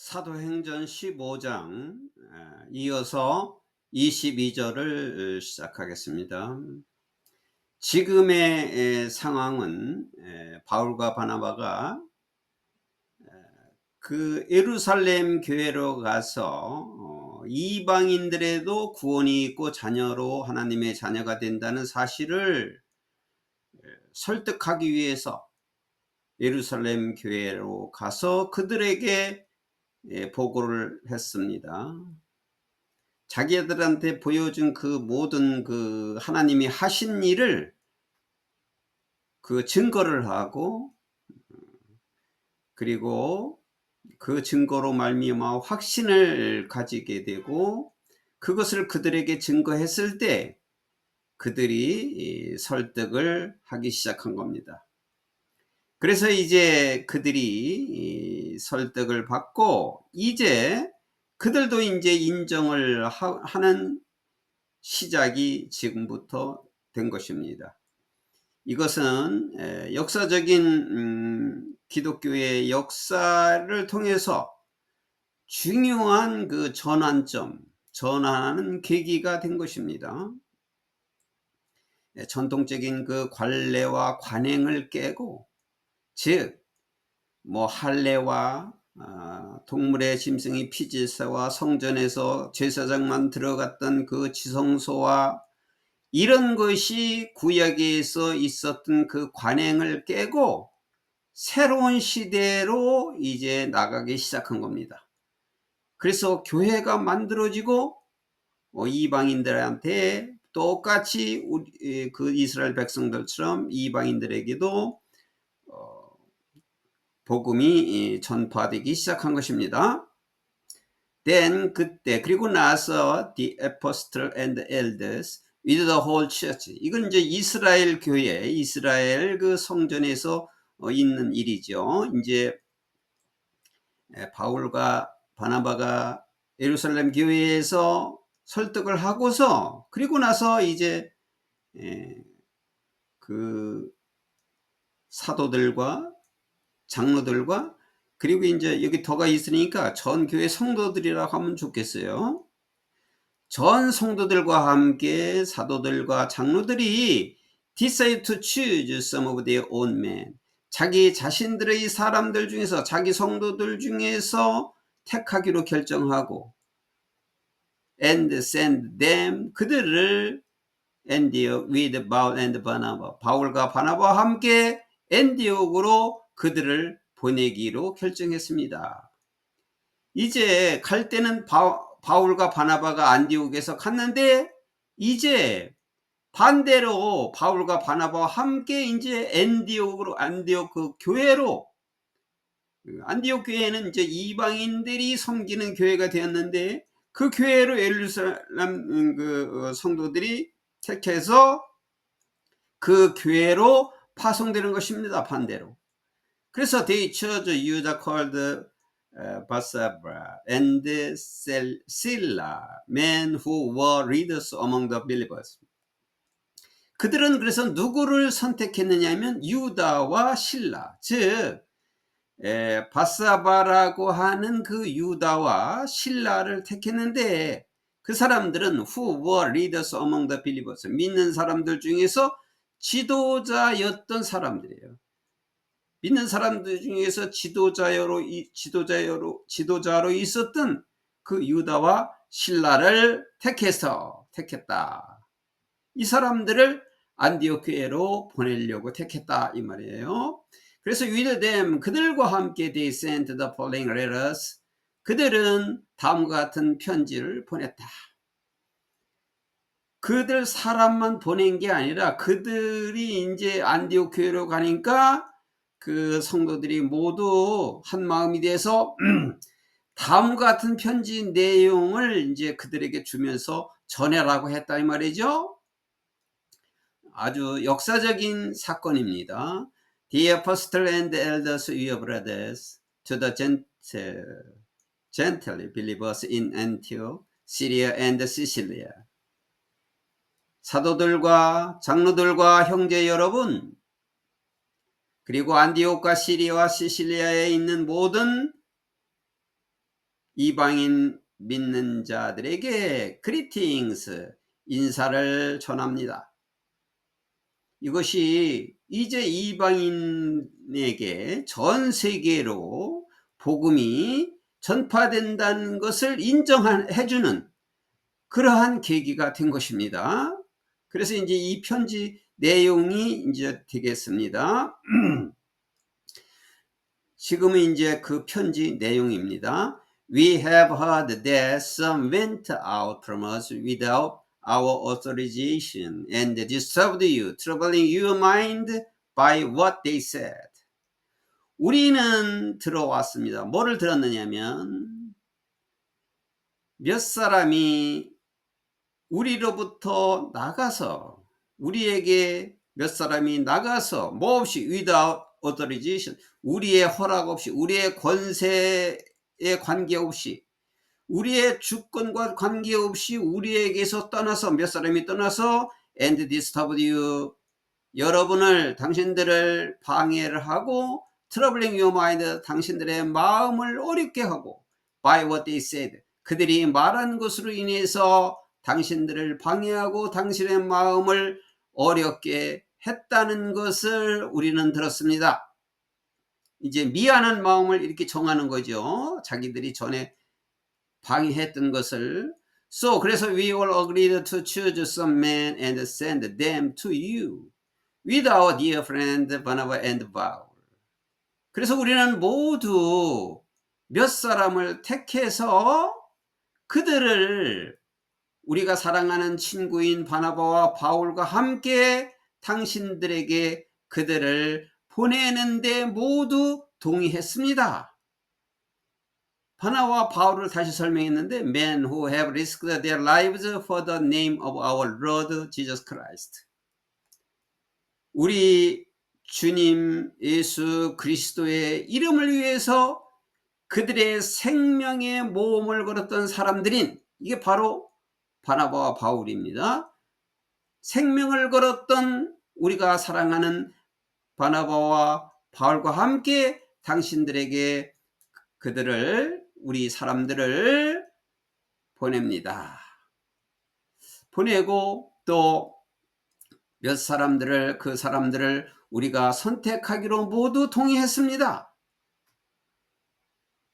사도행전 15장 이어서 22절을 시작하겠습니다. 지금의 상황은 바울과 바나바가 그 예루살렘 교회로 가서 이방인들에도 구원이 있고 자녀로 하나님의 자녀가 된다는 사실을 설득하기 위해서 예루살렘 교회로 가서 그들에게 보고를 했습니다. 자기들한테 보여준 그 모든 그 하나님이 하신 일을 그 증거를 하고, 그리고 그 증거로 말미암아 확신을 가지게 되고, 그것을 그들에게 증거했을 때 그들이 설득을 하기 시작한 겁니다. 그래서 이제 그들이 설득을 받고 이제 그들도 이제 인정을 하는 시작이 지금부터 된 것입니다. 이것은 역사적인 기독교의 역사를 통해서 중요한 그 전환하는 계기가 된 것입니다. 전통적인 그 관례와 관행을 깨고, 즉 할례와 동물의 짐승이 피제사와 성전에서 제사장만 들어갔던 그 지성소와 이런 것이 구약에서 있었던 그 관행을 깨고 새로운 시대로 이제 나가기 시작한 겁니다. 그래서 교회가 만들어지고 이방인들한테 똑같이 그 이스라엘 백성들처럼 이방인들에게도 복음이 전파되기 시작한 것입니다. 그때 그리고 나서 the apostle and the elders with the whole church, 이건 이제 이스라엘 교회, 이스라엘 그 성전에서 있는 일이죠. 이제 바울과 바나바가 예루살렘 교회에서 설득을 하고서, 그리고 나서 이제 그 사도들과 장로들과, 그리고 이제 여기 더가 있으니까 전 교회 성도들이라고 하면 좋겠어요. 전 성도들과 함께 사도들과 장로들이 decide to choose some of their own men, 자기 자신들의 사람들 중에서, 자기 성도들 중에서 택하기로 결정하고, and send them, 그들을 안디옥 with Paul and Barnabas, 바울과 바나바와 함께 안디옥으로 그들을 보내기로 결정했습니다. 이제 갈 때는 바울과 바나바가 안디옥에서 갔는데, 이제 반대로 바울과 바나바와 함께 이제 안디옥 그 교회로, 안디옥 교회는 이제 이방인들이 섬기는 교회가 되었는데, 그 교회로 예루살렘 그 성도들이 택해서 그 교회로 파송되는 것입니다. 반대로. 그래서 they chose Judah called Barsabas and Silla, men who were leaders among the believers. 그들은 그래서 누구를 선택했느냐 하면 유다와 실라, 즉 바사바라고 하는 그 유다와 실라를 택했는데, 그 사람들은 who were leaders among the believers, 믿는 사람들 중에서 지도자였던 사람들이에요. 믿는 사람들 중에서 지도자로 있었던 그 유다와 실라를 택했다. 이 사람들을 안디옥 교회로 보내려고 택했다 이 말이에요. 그래서 with them, 그들과 함께 they sent the following letters, 그들은 다음과 같은 편지를 보냈다. 그들 사람만 보낸 게 아니라 그들이 이제 안디옥 교회로 가니까 그 성도들이 모두 한 마음이 돼서 다음과 같은 편지 내용을 이제 그들에게 주면서 전해라고 했다 이 말이죠. 아주 역사적인 사건입니다. The apostle and the elders were brothers to the Gentile believers in Antioch, Syria and Sicilia. 사도들과 장로들과 형제 여러분, 그리고 안디옥과 시리아와 시실리아에 있는 모든 이방인 믿는 자들에게 greetings, 인사를 전합니다. 이것이 이제 이방인에게 전 세계로 복음이 전파된다는 것을 인정해주는 그러한 계기가 된 것입니다. 그래서 이제 이 편지 내용이 이제 되겠습니다. 지금은 이제 그 편지 내용입니다. We have heard that some went out from us without our authorization and disturbed you, troubling your mind by what they said. 우리는 들어왔습니다. 뭐를 들었느냐면 몇 사람이 우리로부터 나가서, 우리에게 몇 사람이 나가서 뭐 없이 without authorization, 우리의 허락 없이, 우리의 권세에 관계없이, 우리의 주권과 관계없이 우리에게서 떠나서, 몇 사람이 떠나서 and disturbed you, 여러분을, 당신들을 방해를 하고 troubling your mind, 당신들의 마음을 어렵게 하고 by what they said, 그들이 말한 것으로 인해서 당신들을 방해하고 당신의 마음을 어렵게 했다는 것을 우리는 들었습니다. 이제 미안한 마음을 이렇게 정하는 거죠. 자기들이 전에 방해했던 것을. So, 그래서 we all agreed to choose some men and send them to you with our dear friend Barnabas and Paul. 그래서 우리는 모두 몇 사람을 택해서 그들을 우리가 사랑하는 친구인 바나바와 바울과 함께 당신들에게 그들을 보내는데 모두 동의했습니다. 바나바와 바울을 다시 설명했는데 Men who have risked their lives for the name of our Lord Jesus Christ. 우리 주님 예수 그리스도의 이름을 위해서 그들의 생명의 모험을 걸었던 사람들인, 이게 바로 바나바와 바울입니다. 생명을 걸었던 우리가 사랑하는 바나바와 바울과 함께 당신들에게 그들을, 우리 사람들을 보냅니다. 보내고 또 몇 사람들을, 그 사람들을 우리가 선택하기로 모두 동의했습니다.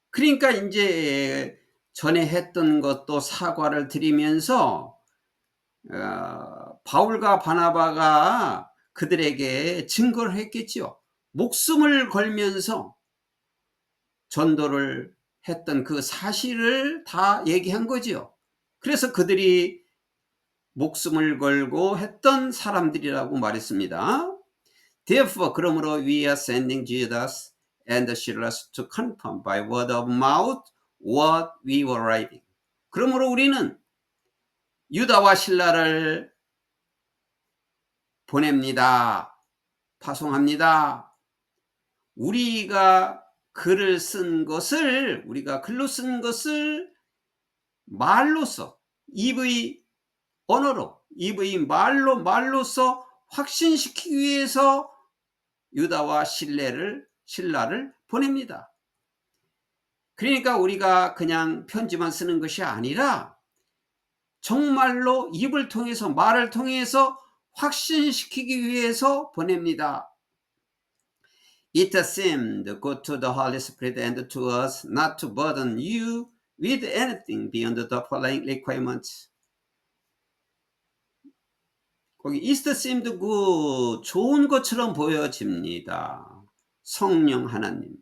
그러니까 이제 전에 했던 것도 사과를 드리면서 바울과 바나바가 그들에게 증거를 했겠죠. 목숨을 걸면서 전도를 했던 그 사실을 다 얘기한 거죠. 그래서 그들이 목숨을 걸고 했던 사람들이라고 말했습니다. Therefore, 그러므로 we are sending Judas and Silas to confirm by word of mouth what we were writing. 그러므로 우리는 유다와 실라를 보냅니다. 파송합니다. 우리가 글을 쓴 것을, 우리가 글로 쓴 것을 말로써, 입의 언어로, 입의 말로써 확신시키기 위해서 유다와 실라를 보냅니다. 그러니까 우리가 그냥 편지만 쓰는 것이 아니라 정말로 입을 통해서, 말을 통해서 확신시키기 위해서 보냅니다. It seemed good to the Holy Spirit and to us not to burden you with anything beyond the following requirements. 거기 it seemed good, 좋은 것처럼 보여집니다. 성령 하나님,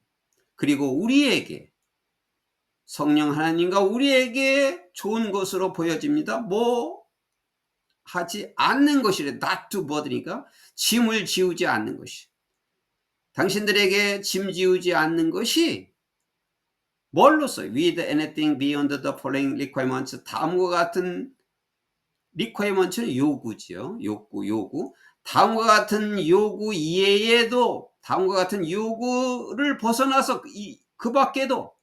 그리고 우리에게, 성령 하나님과 우리에게 좋은 것으로 보여집니다. 뭐 하지 않는 것이래. not to burden이니까 짐을 지우지 않는 것이, 당신들에게 짐 지우지 않는 것이 뭘로써 with anything beyond the following requirements, 다음과 같은 requirement는 요구죠. 요구. 다음과 같은 요구 이외에도, 다음과 같은 요구를 벗어나서 그 밖에도,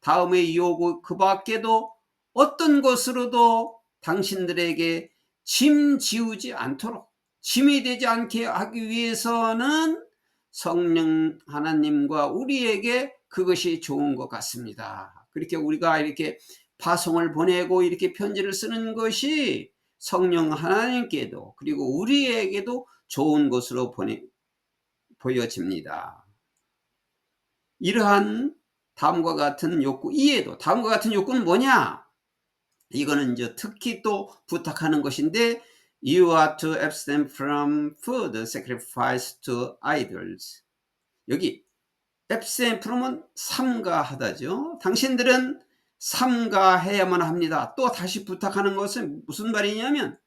다음의 요구 그 밖에도 어떤 것으로도 당신들에게 짐 지우지 않도록, 짐이 되지 않게 하기 위해서는 성령 하나님과 우리에게 그것이 좋은 것 같습니다. 그렇게 우리가 이렇게 파송을 보내고 이렇게 편지를 쓰는 것이 성령 하나님께도 그리고 우리에게도 좋은 것으로 보여집니다. 이러한 다음과 같은 욕구 이해도, 다음과 같은 욕구는 뭐냐? 이거는 이제 특히 또 부탁하는 것인데, You are to abstain from food sacrificed to idols. 여기 abstain from은 삼가하다죠. 당신들은 삼가해야만 합니다. 또 다시 부탁하는 것은 무슨 말이냐면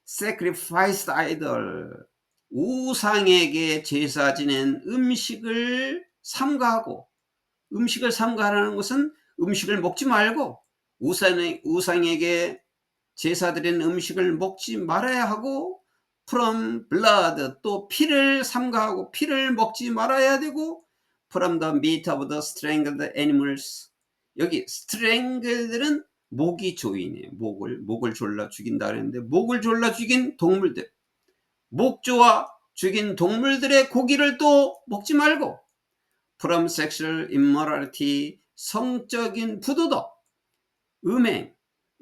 sacrificed idol, 우상에게 제사 지낸 음식을 삼가하고, 음식을 삼가하라는 것은 음식을 먹지 말고 우상에게 제사 드린 음식을 먹지 말아야 하고, from blood, 또 피를 삼가하고 피를 먹지 말아야 되고, from the meat of the strangled animals. 여기 strangled는 목이 조이네요. 목을 졸라 죽인다 그랬는데, 목을 졸라 죽인 동물들, 목 조아 죽인 동물들의 고기를 또 먹지 말고, from sexual immorality, 성적인 부도덕,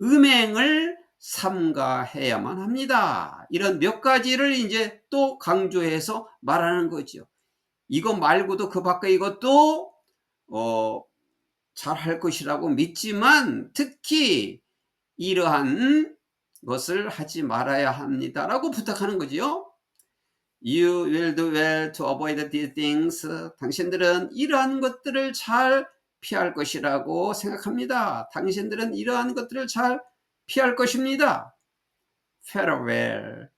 음행을 삼가해야만 합니다. 이런 몇 가지를 이제 또 강조해서 말하는 거죠. 이거 말고도 그 밖에 이것도 잘할 것이라고 믿지만 특히 이러한 것을 하지 말아야 합니다라고 부탁하는 거지요. You will do well to avoid these things. 당신들은 이러한 것들을 잘 피할 것이라고 생각합니다. 당신들은 이러한 것들을 잘 피할 것입니다. Farewell.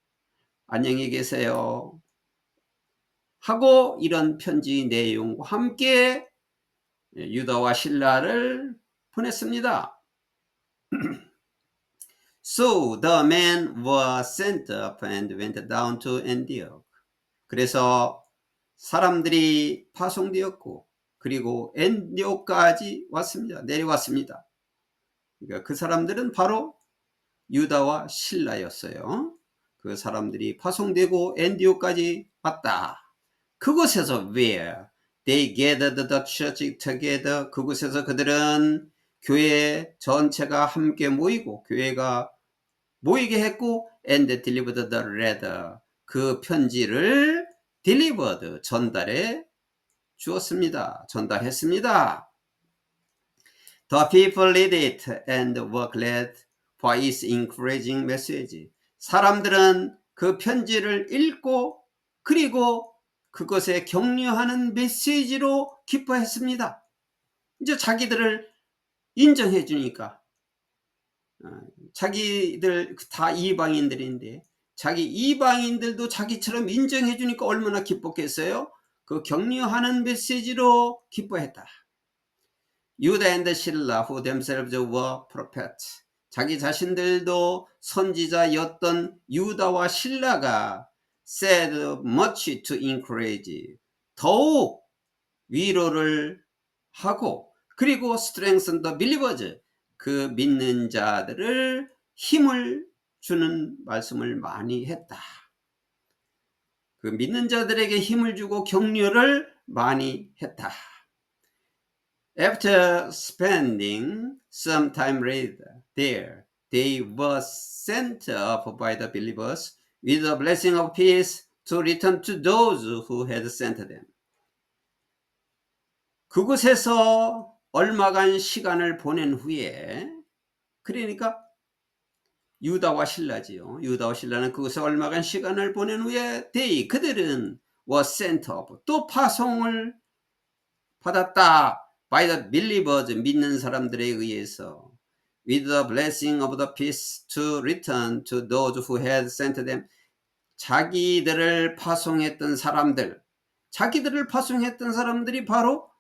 안녕히 계세요. 하고 이런 편지 내용과 함께 유다와 실라를 보냈습니다. So the men were sent up and went down to Antioch. 그래서 사람들이 파송되었고 그리고 엔디옥까지 왔습니다. 내려왔습니다. 그러니까 그 사람들은 바로 유다와 실라였어요. 그 사람들이 파송되고 엔디옥까지 왔다. 그곳에서 where they gathered the church together, 그곳에서 그들은 교회 전체가 함께 모이고 교회가 모이게 했고, and delivered the letter, 그 편지를 delivered, 전달해 주었습니다. 전달했습니다. The people read it and were glad for its encouraging message. 사람들은 그 편지를 읽고 그리고 그것에 격려하는 메시지로 기뻐했습니다. 이제 자기들을 인정해 주니까, 자기들 다 이방인들인데 자기 이방인들도 자기처럼 인정해 주니까 얼마나 기뻤겠어요. 그 격려하는 메시지로 기뻐했다. 유다 and 실라 who themselves were prophets, 자기 자신들도 선지자였던 유다와 실라가 said much to encourage, 더욱 위로를 하고 그리고 strengthen the believers, 그 믿는 자들을 힘을 주는 말씀을 많이 했다. 그 믿는 자들에게 힘을 주고 격려를 많이 했다. After spending some time there, they were sent up by the believers with the blessing of peace to return to those who had sent them. 그곳에서 얼마간 시간을 보낸 후에, 그러니까 유다와 실라지요. 유다와 실라는 그곳에 얼마간 시간을 보낸 후에 they, 그들은 were sent up, 또 파송을 받았다. by the believers, 믿는 사람들에 의해서 with the blessing of the peace to return to those who had sent them. 자기들을 파송했던 사람들이 바로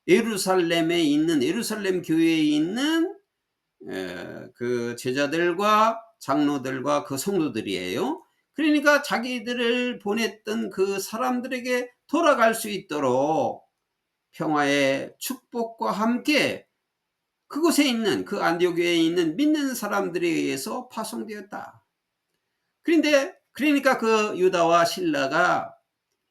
예루살렘에 있는, 예루살렘 교회에 있는 그 제자들과 장로들과 그 성도들이에요. 그러니까 자기들을 보냈던 그 사람들에게 돌아갈 수 있도록 평화의 축복과 함께 그곳에 있는, 그 안디옥 교회에 있는 믿는 사람들에 의해서 파송되었다. 그러니까 그 유다와 실라가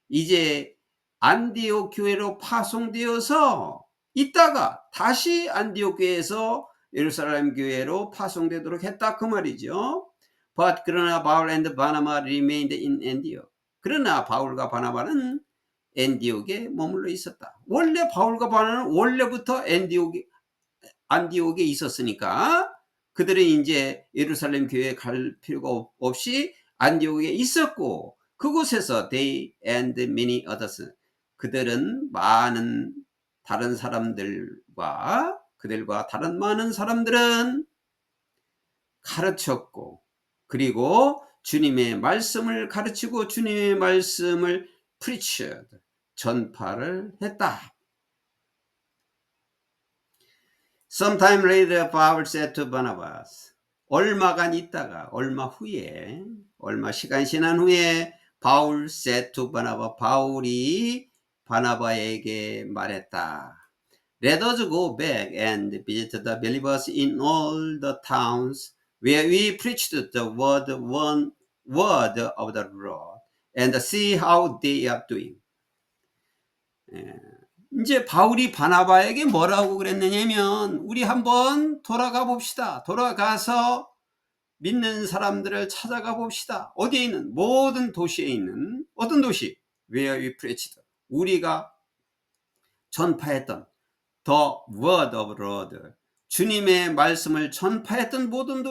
이제 안디옥 교회로 파송되어서 있다가 다시 안디옥 교회에서 예루살렘 교회로 파송되도록 했다 그 말이죠. But 그러나 바울 and 바나바 remained in Antioch. 그러나 바울과 바나바는 안디옥에 머물러 있었다. 원래 바울과 바나바는 원래부터 안디옥에 있었으니까 그들은 이제 예루살렘 교회에 갈 필요가 없이 안디옥에 있었고, 그곳에서 they and many others, 그들은 많은 다른 사람들과 그들과 다른 많은 사람들은 가르쳤고, 그리고 주님의 말씀을 가르치고 주님의 말씀을 preached, 전파를 했다. Sometime later, Paul said to Barnabas, 얼마간 있다가, 얼마 시간 지난 후에 바울 said to Barnabas, 바울이 바나바에게 말했다. Let us go back and visit the believers in all the towns where we preached the word of the Lord and see how they are doing. 이제 바울이 바나바에게 뭐라고 그랬느냐면, 우리 한번 돌아가 봅시다. 돌아가서 믿는 사람들을 찾아가 봅시다. 어디에 있는, 모든 도시에 있는, 어떤 도시? Where we preached, 우리가 전파했던 The word of the Lord, 주님의 말씀을 전파했던 모든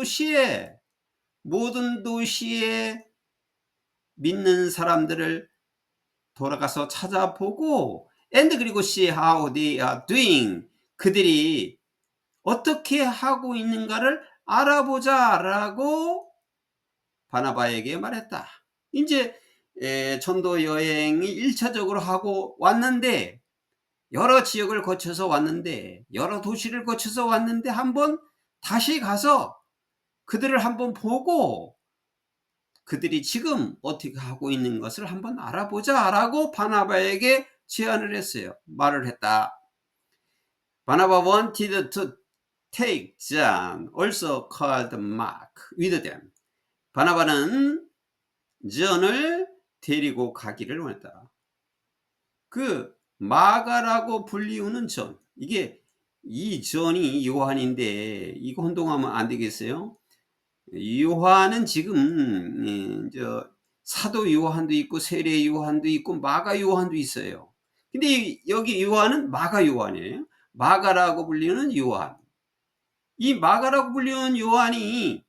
도시에 믿는 사람들을 돌아가서 찾아보고, and 그리고 see how they are doing, 그들이 어떻게 하고 있는가를 알아보자라고 바나바에게 말했다. 이제 전도 여행이 1차적으로 하고 왔는데, 여러 지역을 거쳐서 왔는데, 여러 도시를 거쳐서 왔는데, 한번 다시 가서 그들을 한번 보고 그들이 지금 어떻게 하고 있는 것을 한번 알아보자라고 바나바에게 제안을 했어요. 말을 했다. 바나바 wanted to take John, also called Mark, with them. 바나바는 존을 데리고 가기를 원했다. 그 마가라고 불리우는 존, 이게 이 존이 요한인데 이거 혼동하면 안 되겠어요? 요한은 지금 사도 요한도 있고 세례 요한도 있고 마가 요한도 있어요. 근데 여기 요한은 마가 요한이에요. 마가라고 불리는 요한. 이 마가라고 불리는 요한이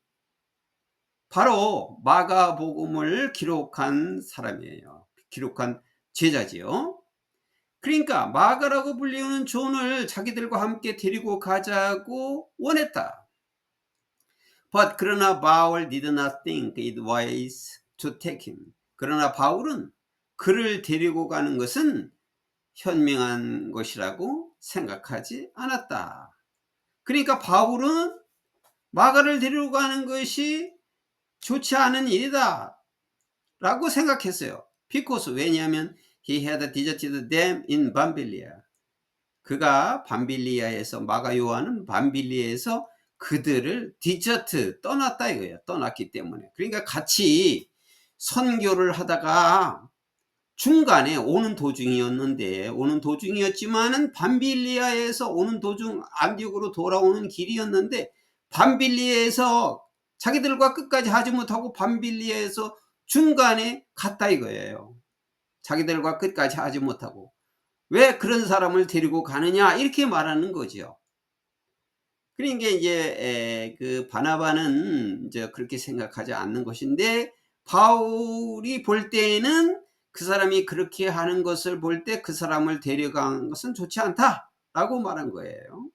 바로 마가복음을 기록한 사람이에요. 기록한 제자지요. 그러니까 마가라고 불리는 존을 자기들과 함께 데리고 가자고 원했다. But 그러나 바울 did not think it wise to take him. 그러나 바울은 그를 데리고 가는 것은 현명한 것이라고 생각하지 않았다. 그러니까 바울은 마가를 데리고 가는 것이 좋지 않은 일이다 라고 생각했어요. because, 왜냐하면 he had deserted them in Pamphylia. 그가 밤빌리아에서, 마가 요한은 밤빌리아에서 그들을 디저트, 떠났다 이거예요. 떠났기 때문에. 그러니까 같이 선교를 하다가 중간에 오는 도중이었지만은 밤빌리아에서 오는 도중 안디옥으로 돌아오는 길이었는데, 밤빌리아에서 자기들과 끝까지 하지 못하고 밤빌리아에서 중간에 갔다 이거예요. 자기들과 끝까지 하지 못하고. 왜 그런 사람을 데리고 가느냐 이렇게 말하는 거죠. 그러니까 이제 그 바나바는 이제 그렇게 생각하지 않는 것인데, 바울이 볼 때에는 그 사람이 그렇게 하는 것을 볼 때 그 사람을 데려간 것은 좋지 않다라고 말한 거예요.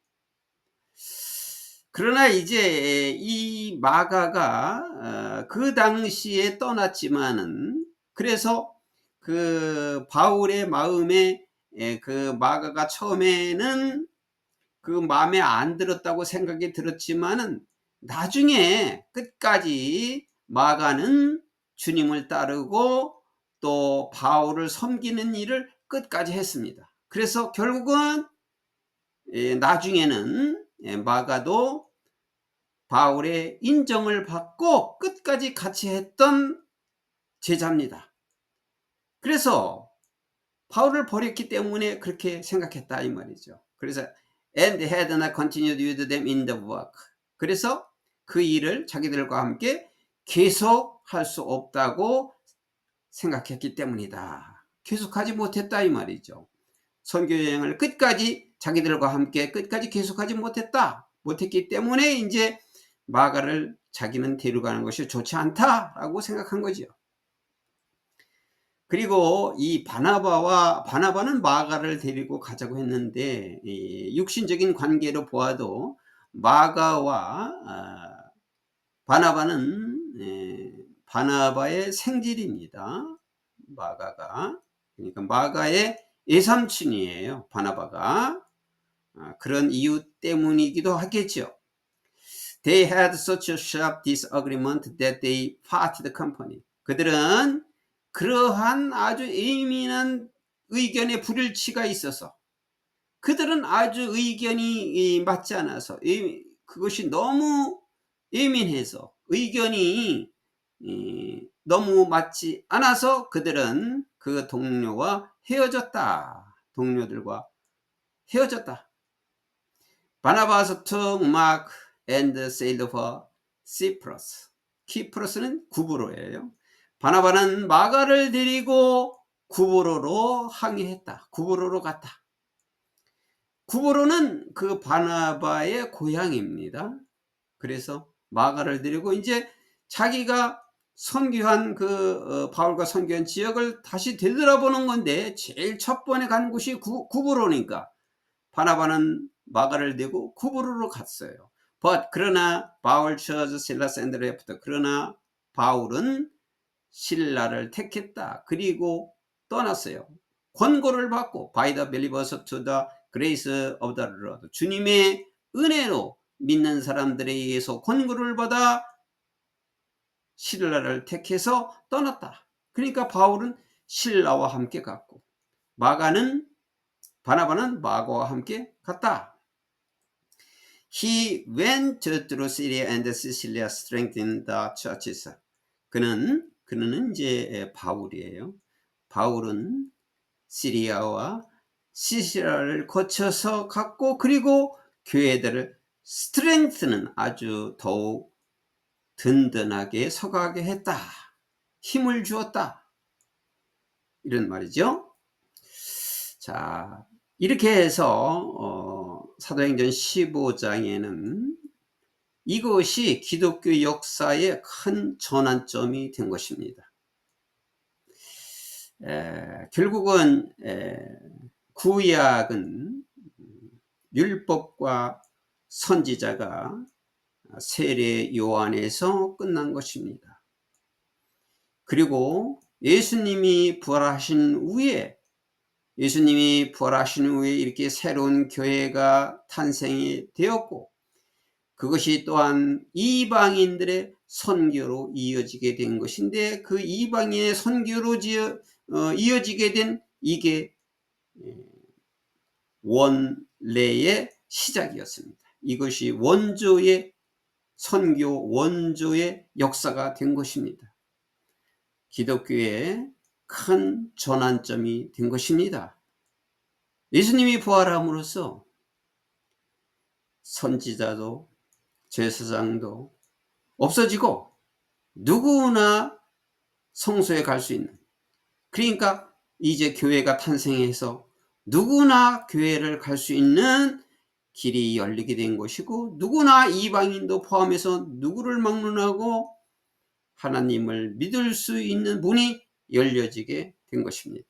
그러나 이제 이 마가가 그 당시에 떠났지만은, 그래서 그 바울의 마음에 그 마가가 처음에는 그 마음에 안 들었다고 생각이 들었지만은, 나중에 끝까지 마가는 주님을 따르고 또 바울을 섬기는 일을 끝까지 했습니다. 그래서 결국은 나중에는 마가도 바울의 인정을 받고 끝까지 같이 했던 제자입니다. 그래서 바울을 버렸기 때문에 그렇게 생각했다 이 말이죠. 그래서 and had not continued with them in the work. 그래서 그 일을 자기들과 함께 계속 할 수 없다고 생각했기 때문이다. 계속하지 못했다 이 말이죠. 선교 여행을 끝까지 자기들과 함께 끝까지 계속하지 못했기 때문에 이제 마가를 자기는 데려가는 것이 좋지 않다라고 생각한 거죠. 그리고 이 바나바는 마가를 데리고 가자고 했는데, 이 육신적인 관계로 보아도 마가와 바나바는 바나바의 생질입니다. 마가가. 그러니까 마가의 외삼촌이에요. 바나바가. 그런 이유 때문이기도 하겠죠. They had such a sharp disagreement that they parted company. 그들은 그러한 아주 예민한 의견의 불일치가 있어서, 그들은 아주 의견이 맞지 않아서, 그것이 너무 예민해서, 의견이 너무 맞지 않아서 그들은 그 동료들과 헤어졌다. 바나바스 took Mark and sailed for Cyprus. 키프로스는 구브로예요. 바나바는 마가를 데리고 구브로로 항해했다. 구브로로 갔다. 구브로는 그 바나바의 고향입니다. 그래서 마가를 데리고 이제 자기가 선교한 바울과 선교한 지역을 다시 되돌아보는 건데, 제일 첫 번에 간 곳이 구브로니까 바나바는 마가를 데리고 구브로로 갔어요. 그러나 바울 chose Silas and left. 그러나 바울은 신라를 택했다. 그리고 떠났어요. 권고를 받고 by the believers to the grace of the Lord. 주님의 은혜로 믿는 사람들에 의해서 권고를 받아 신라를 택해서 떠났다. 그러니까 바울은 신라와 함께 갔고, 바나바는 마가와 함께 갔다. He went through Syria and Cilicia, strengthening the churches. 그는 이제 바울이에요. 바울은 시리아와 시리아를 거쳐서 갔고, 그리고 교회들을 strengthen은 아주 더욱 든든하게 서가게 했다. 힘을 주었다. 이런 말이죠. 자, 이렇게 해서 사도행전 15장에는 이것이 기독교 역사의 큰 전환점이 된 것입니다. 결국은 구약은 율법과 선지자가 세례 요한에서 끝난 것입니다. 그리고 예수님이 부활하신 후에 이렇게 새로운 교회가 탄생이 되었고, 그것이 또한 이방인들의 선교로 이어지게 된 것인데, 그 이방인의 선교로 이어지게 된 이게 원래의 시작이었습니다. 이것이 원조의 역사가 된 것입니다. 기독교의 큰 전환점이 된 것입니다. 예수님이 부활함으로써 선지자도 제사장도 없어지고 누구나 성소에 갈 수 있는, 그러니까 이제 교회가 탄생해서 누구나 교회를 갈 수 있는 길이 열리게 된 것이고, 누구나 이방인도 포함해서 누구를 막론하고 하나님을 믿을 수 있는 문이 열려지게 된 것입니다.